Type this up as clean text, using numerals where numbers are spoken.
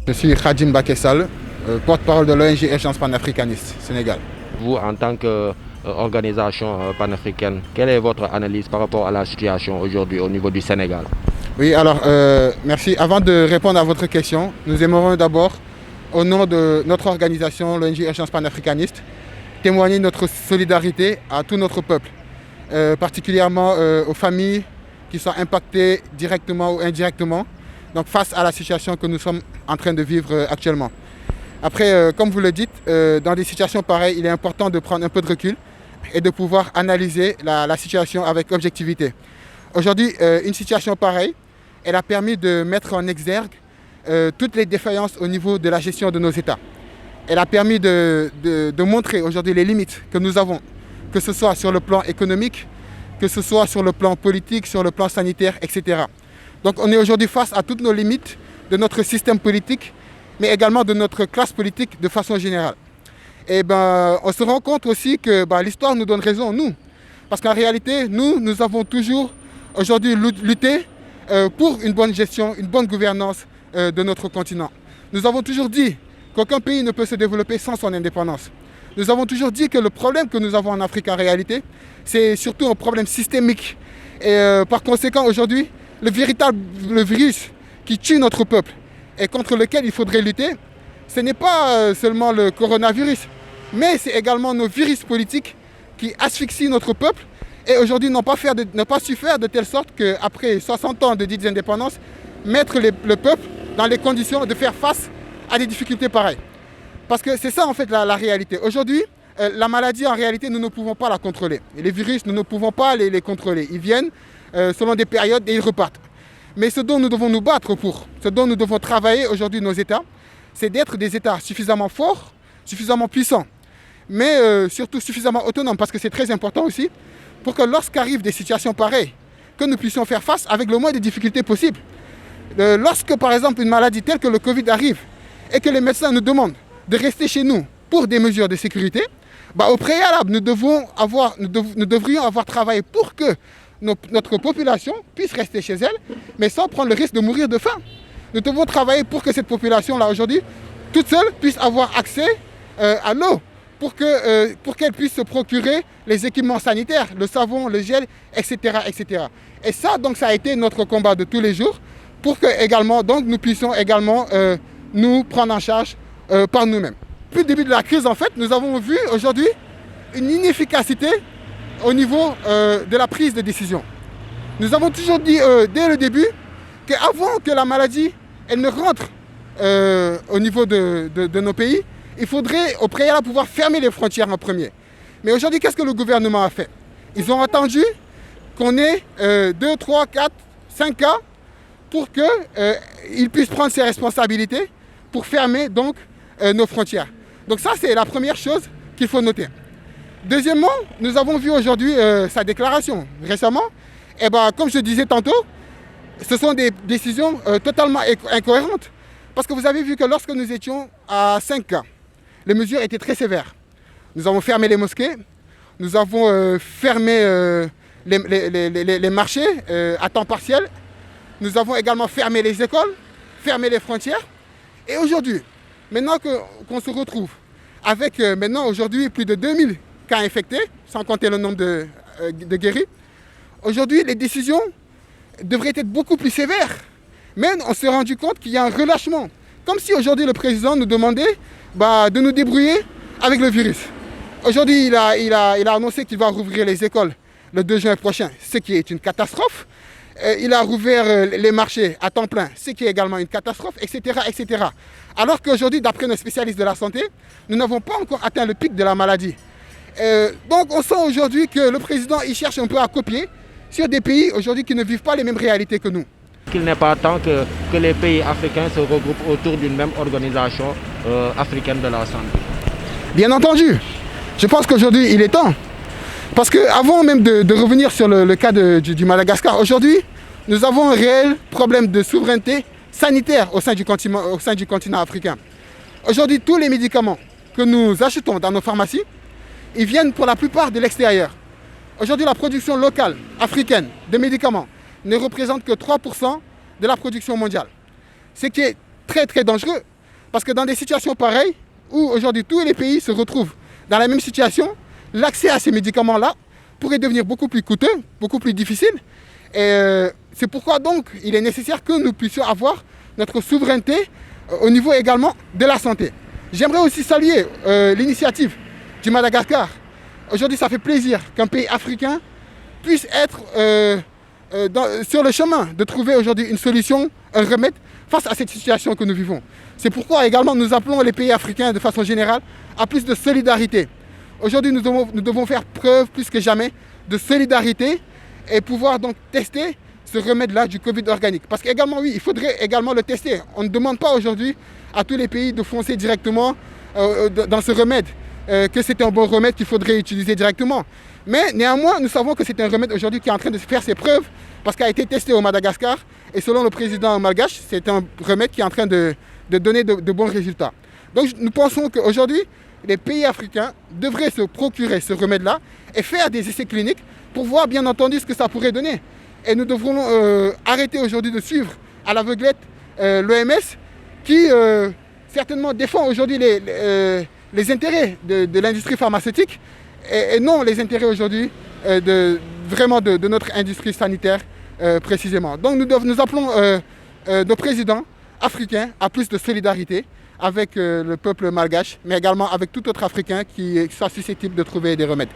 Je suis Khadim Bakessal, porte-parole de l'ONG Urgence panafricaniste Sénégal. Vous, en tant qu'organisation panafricaine, quelle est votre analyse par rapport à la situation aujourd'hui au niveau du Sénégal? Oui, alors merci. Avant de répondre à votre question, nous aimerions d'abord, au nom de notre organisation, l'ONG Urgence panafricaniste, témoigner notre solidarité à tout notre peuple, particulièrement aux familles qui sont impactées directement ou indirectement, donc face à la situation que nous sommes en train de vivre actuellement. Après, comme vous le dites, dans des situations pareilles, il est important de prendre un peu de recul et de pouvoir analyser la situation avec objectivité. Aujourd'hui, une situation pareille, elle a permis de mettre en exergue toutes les défaillances au niveau de la gestion de nos États. Elle a permis de montrer aujourd'hui les limites que nous avons, que ce soit sur le plan économique, que ce soit sur le plan politique, sur le plan sanitaire, etc. Donc on est aujourd'hui face à toutes nos limites de notre système politique, mais également de notre classe politique de façon générale. Et on se rend compte aussi que l'histoire nous donne raison, nous. Parce qu'en réalité, nous avons toujours aujourd'hui lutté pour une bonne gestion, une bonne gouvernance de notre continent. Nous avons toujours dit qu'aucun pays ne peut se développer sans son indépendance. Nous avons toujours dit que le problème que nous avons en Afrique en réalité, c'est surtout un problème systémique. Et par conséquent, aujourd'hui, le virus qui tue notre peuple et contre lequel il faudrait lutter, ce n'est pas seulement le coronavirus, mais c'est également nos virus politiques qui asphyxient notre peuple et aujourd'hui n'ont pas su faire de telle sorte qu'après 60 ans de dite indépendance, mettre le peuple dans les conditions de faire face à des difficultés pareilles. Parce que c'est ça en fait la réalité. Aujourd'hui, la maladie en réalité, nous ne pouvons pas la contrôler. Et les virus, nous ne pouvons pas les contrôler. Ils viennent selon des périodes et ils repartent. Mais ce dont nous devons nous battre pour, ce dont nous devons travailler aujourd'hui nos États, c'est d'être des États suffisamment forts, suffisamment puissants, mais surtout suffisamment autonomes, parce que c'est très important aussi, pour que lorsqu'arrivent des situations pareilles, que nous puissions faire face avec le moins de difficultés possibles. Lorsque par exemple une maladie telle que le Covid arrive et que les médecins nous demandent de rester chez nous pour des mesures de sécurité, au préalable nous devrions avoir travaillé pour que notre population puisse rester chez elle, mais sans prendre le risque de mourir de faim. Nous devons travailler pour que cette population-là, aujourd'hui, toute seule, puisse avoir accès à l'eau, pour qu'elle puisse se procurer les équipements sanitaires, le savon, le gel, etc., etc. Et ça, donc, ça a été notre combat de tous les jours, pour que également, donc, nous puissions également nous prendre en charge par nous-mêmes. Depuis le début de la crise, en fait, nous avons vu aujourd'hui une inefficacité au niveau de la prise de décision. Nous avons toujours dit dès le début qu'avant que la maladie elle ne rentre au niveau de nos pays, il faudrait au préalable pouvoir fermer les frontières en premier. Mais aujourd'hui, qu'est-ce que le gouvernement a fait? Ils ont attendu qu'on ait 2, 3, 4, 5 cas pour qu'ils puissent prendre ses responsabilités pour fermer donc nos frontières. Donc ça, c'est la première chose qu'il faut noter. Deuxièmement, nous avons vu aujourd'hui sa déclaration récemment. Et comme je disais tantôt, ce sont des décisions totalement incohérentes. Parce que vous avez vu que lorsque nous étions à 5 cas, les mesures étaient très sévères. Nous avons fermé les mosquées, nous avons fermé les marchés à temps partiel, nous avons également fermé les écoles, fermé les frontières. Et aujourd'hui, maintenant qu'on se retrouve avec maintenant aujourd'hui plus de 2000 cas infectés, sans compter le nombre de guéris, aujourd'hui les décisions devraient être beaucoup plus sévères. Mais on s'est rendu compte qu'il y a un relâchement. Comme si aujourd'hui le président nous demandait de nous débrouiller avec le virus. Aujourd'hui il a annoncé qu'il va rouvrir les écoles le 2 juin prochain, ce qui est une catastrophe. Il a rouvert les marchés à temps plein, ce qui est également une catastrophe, etc., etc. Alors qu'aujourd'hui, d'après nos spécialistes de la santé, nous n'avons pas encore atteint le pic de la maladie. Donc on sent aujourd'hui que le président il cherche un peu à copier sur des pays aujourd'hui qui ne vivent pas les mêmes réalités que nous. Qu'il n'est pas temps que les pays africains se regroupent autour d'une même organisation africaine de la santé. Bien entendu, je pense qu'aujourd'hui il est temps. Parce qu'avant même de revenir sur le cas du Madagascar, aujourd'hui, nous avons un réel problème de souveraineté sanitaire au sein du continent africain. Aujourd'hui, tous les médicaments que nous achetons dans nos pharmacies, ils viennent pour la plupart de l'extérieur. Aujourd'hui, la production locale africaine de médicaments ne représente que 3% de la production mondiale. Ce qui est très très dangereux. Parce que dans des situations pareilles, où aujourd'hui tous les pays se retrouvent dans la même situation, l'accès à ces médicaments-là pourrait devenir beaucoup plus coûteux, beaucoup plus difficile. Et c'est pourquoi donc il est nécessaire que nous puissions avoir notre souveraineté au niveau également de la santé. J'aimerais aussi saluer l'initiative du Madagascar. Aujourd'hui, ça fait plaisir qu'un pays africain puisse être sur le chemin de trouver aujourd'hui une solution, un remède face à cette situation que nous vivons. C'est pourquoi également nous appelons les pays africains de façon générale à plus de solidarité. Aujourd'hui, nous devons faire preuve plus que jamais de solidarité et pouvoir donc tester ce remède-là du Covid organique. Parce qu'également, oui, il faudrait également le tester. On ne demande pas aujourd'hui à tous les pays de foncer directement dans ce remède, que c'est un bon remède qu'il faudrait utiliser directement. Mais néanmoins, nous savons que c'est un remède aujourd'hui qui est en train de faire ses preuves parce qu'il a été testé au Madagascar et selon le président malgache, c'est un remède qui est en train de donner de bons résultats. Donc nous pensons qu'aujourd'hui, les pays africains devraient se procurer ce remède-là et faire des essais cliniques pour voir bien entendu ce que ça pourrait donner. Et nous devrons arrêter aujourd'hui de suivre à l'aveuglette l'OMS qui certainement défend aujourd'hui les intérêts de l'industrie pharmaceutique et non les intérêts aujourd'hui de notre industrie sanitaire précisément. Donc nous appelons nos présidents africains à plus de solidarité avec le peuple malgache, mais également avec tout autre Africain qui soit susceptible de trouver des remèdes.